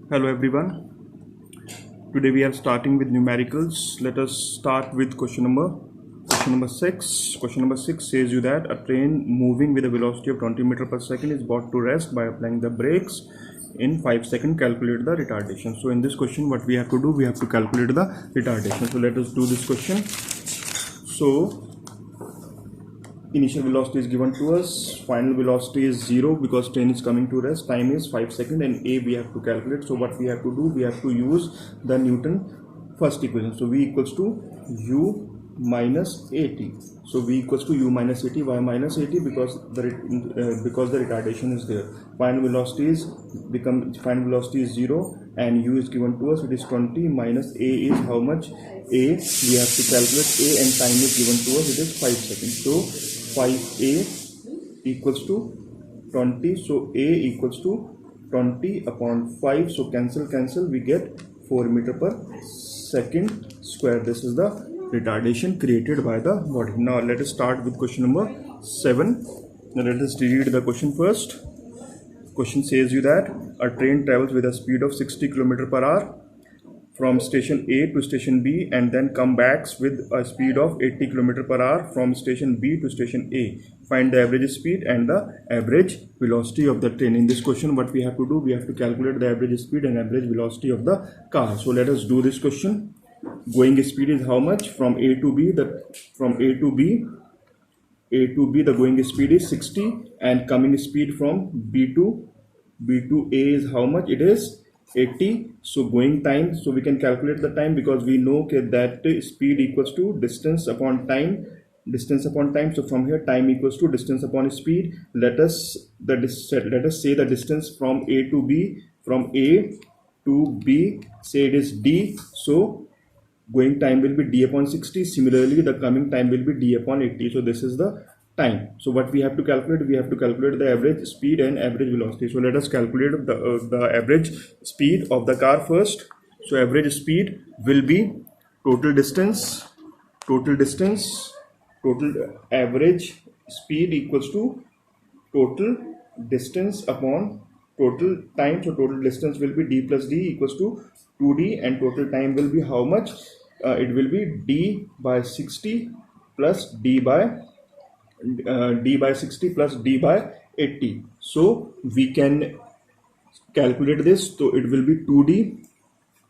Hello everyone. Today we are starting with numericals. Let us start with question number 6. Question number 6 says you that a train moving with a velocity of 20 meter per second is brought to rest by applying the brakes. In 5 seconds calculate the retardation. So in this question what we have to do, we have to calculate the retardation. So let us do this question. So initial velocity is given to us, final velocity is 0 because train is coming to rest, time is 5 seconds, and a we have to calculate. So what we have to do, we have to use the Newton first equation. So v equals to u minus at. So v equals to u minus at. Why minus at? Because the retardation is there. Final velocity is 0 and u is given to us, it is 20, minus a is how much? A we have to calculate a, and time is given to us, it is 5 seconds. So 5a equals to 20. So a equals to 20 upon 5. So cancel, we get 4 meter per second square. This is the retardation created by the body. Now let us start with question number 7. Now let us read the question first. Question says you that a train travels with a speed of 60 km per hour from station A to station B and then come back with a speed of 80 km per hour from station B to station A. Find the average speed and the average velocity of the train. In this question what we have to do, we have to calculate the average speed and average velocity of the car. So let us do this question. Going speed is how much? From A to B, the going speed is 60, and coming speed from B to A is how much? It is 80. So going time, so we can calculate the time because we know that speed equals to distance upon time. So from here time equals to distance upon speed. Let us say the distance from A to B, say it is d. So going time will be d upon 60. Similarly the coming time will be d upon 80. So this is the time. So what we have to calculate, we have to calculate the average speed and average velocity. So let us calculate the average speed of the car first. So average speed will be total average speed equals to total distance upon total time. So total distance will be d plus d equals to 2d, and total time will be how much? It will be d by 60 plus d by 60 plus d by 80. So we can calculate this. So it will be 2d,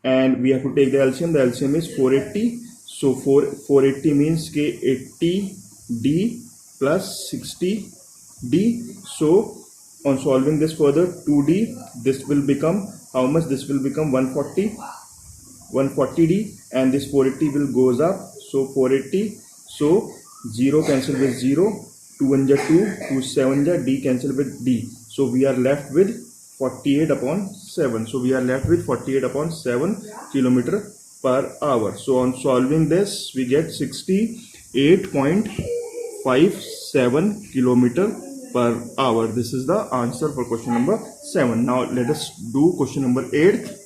and we have to take the LCM. The LCM is 480. So 480 means 80d plus 60d. So on solving this further, 2d, this will become how much? This will become 140d, and this 480 will goes up. So 480, so 0 cancel with 0, 2 1 ja 2, 2 7 ja, d cancel with d. So we are left with 48 upon 7. So we are left with 48 upon 7 km per hour. So on solving this, we get 68.57 km per hour. This is the answer for question number 7. Now let us do question number 8.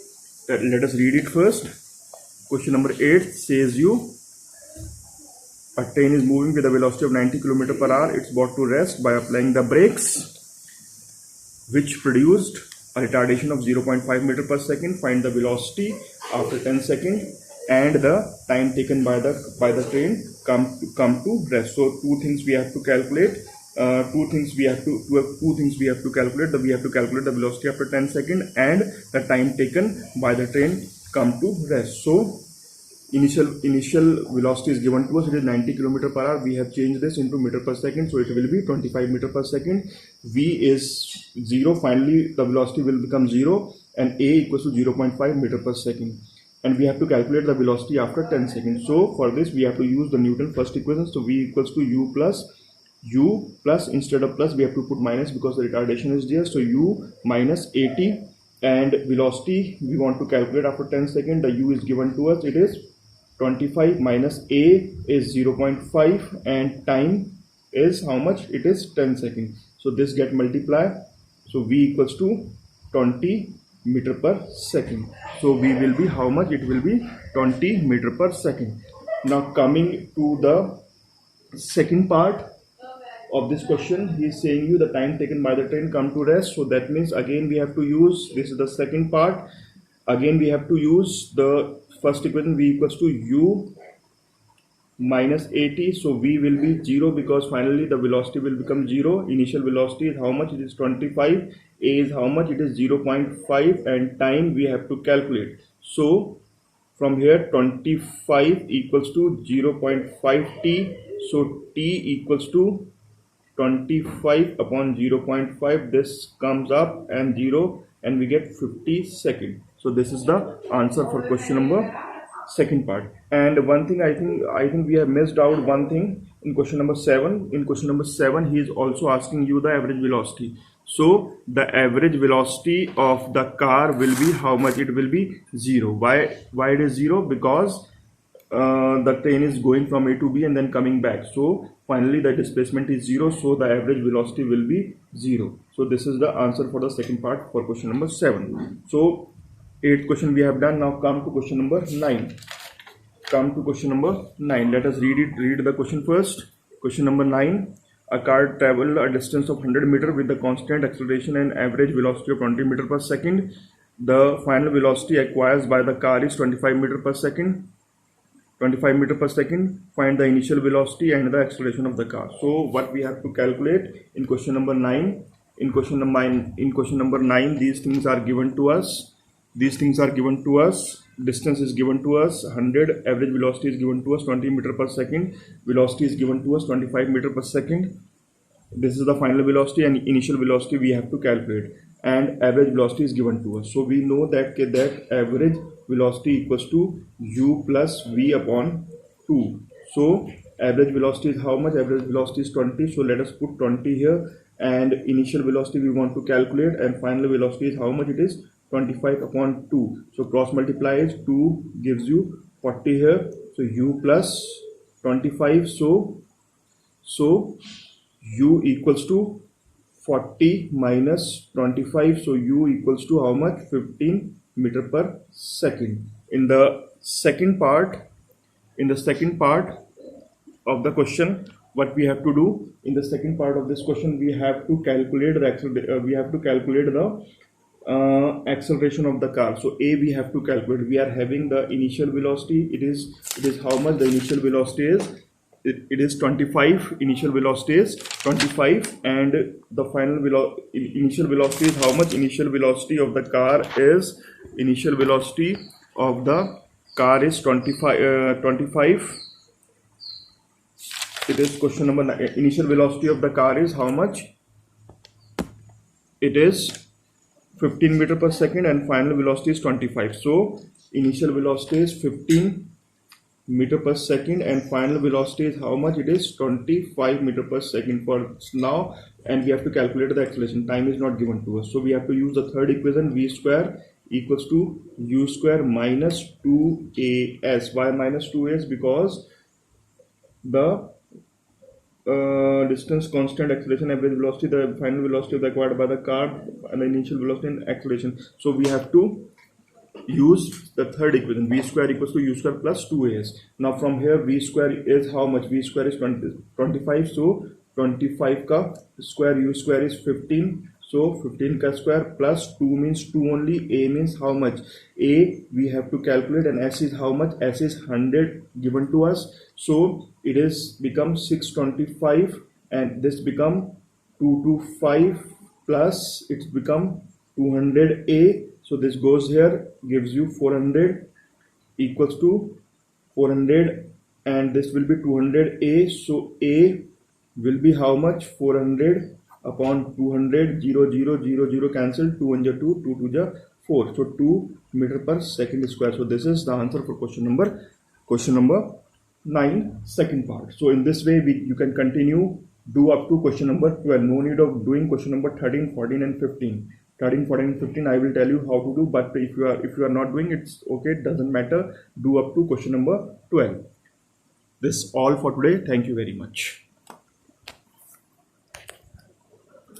Let us read it first. Question number 8 says you a train is moving with a velocity of 90 km per hour. It's brought to rest by applying the brakes, which produced a retardation of 0.5 meter per second. Find the velocity after 10 seconds and the time taken by the train come to rest. So two things we have to calculate. We have to calculate. We have to calculate the velocity after 10 seconds and the time taken by the train come to rest. So initial velocity is given to us, it is 90 km per hour. We have changed this into meter per second, so it will be 25 meter per second. V is 0. Finally the velocity will become 0, and a equals to 0.5 meter per second, and we have to calculate the velocity after 10 seconds. So for this we have to use the Newton first equation. So v equals to u plus instead of plus we have to put minus because the retardation is there. So u minus 80, and velocity we want to calculate after 10 seconds. The u is given to us, it is 25, minus a is 0.5, and time is how much? It is 10 seconds. So this get multiplied. So v equals to 20 meter per second. So v will be how much? It will be 20 meter per second. Now coming to the second part of this question, he is saying you the time taken by the train come to rest. So that means again we have to use, this is the second part, Again we have to use the first equation, v equals to u minus at. So v will be 0 because finally the velocity will become 0. Initial velocity is how much? It is 25. A is how much? It is 0.5, and time we have to calculate. So from here 25 equals to 0.5 t. So t equals to 25 upon 0.5. This comes up and 0, and we get 50 seconds. So this is the answer for question number second part. And one thing I think we have missed out one thing in question number 7. In question number 7 he is also asking you the average velocity. So the average velocity of the car will be how much? It will be 0. Why it is 0? Because the train is going from A to B and then coming back. So finally the displacement is 0. So the average velocity will be 0. So this is the answer for the second part for question number 7. So 8th question we have done. Now come to question number 9. Come to question number 9. Let us read the question first. Question number 9. A car traveled a distance of 100 meter with the constant acceleration and average velocity of 20 meter per second. The final velocity acquired by the car is 25 meter per second. 25 meter per second. Find the initial velocity and the acceleration of the car. So what we have to calculate in question number 9? In question number 9, these things are given to us. Distance is given to us 100. Average velocity is given to us 20 meter per second. Velocity is given to us 25 meter per second. This is the final velocity, and initial velocity we have to calculate, and average velocity is given to us. So we know that average velocity equals to u plus v upon 2. So average velocity is how much? Average velocity is 20. So let us put 20 here, and initial velocity we want to calculate, and final velocity is how much? It is 25 upon 2. So cross multiply is 2 gives you 40 here. So u plus 25. So u equals to 40 minus 25. So u equals to how much? 15 meter per second. In the second part of the question, what we have to do in the second part of this question, we have to calculate the acceleration of the car. So a we have to calculate. We are having the initial velocity. It is how much? The initial velocity is it is 25. Initial velocity is 25, and the final initial velocity is how much? Initial velocity of the car is 25. It is question number 9. Initial velocity of the car is how much? It is 15 meter per second, and final velocity is 25. So initial velocity is 15 meter per second, and final velocity is how much? It is 25 meter per second for now, and we have to calculate the acceleration. Time is not given to us, so we have to use the third equation. V square equals to u square minus 2as. Why minus 2as? Because the distance, constant, acceleration, average velocity, the final velocity acquired by the car, and the initial velocity and acceleration. So we have to use the third equation. V square equals to u square plus 2as. Now from here v square is how much? V square is 25. So 25 ka square, u square is 15. So 15 ka square plus 2 means 2 only. A means how much? A we have to calculate, and s is how much? S is 100 given to us. So it is become 625, and this become 225 plus it's become 200a. So this goes here, gives you 400 equals to 400, and this will be 200a. So a will be how much? 400 upon 200. 0 0 0 0 cancel. 2 1 2, 2 2 4. So 2 meter per second square. So this is the answer for question number 9, second part. So in this way you can continue, do up to question number 12. No need of doing question number 13, 14 and 15. 13, 14 and 15 I will tell you how to do, but if you are not doing, it's okay, it doesn't matter. Do up to question number 12. This all for today. Thank you very much.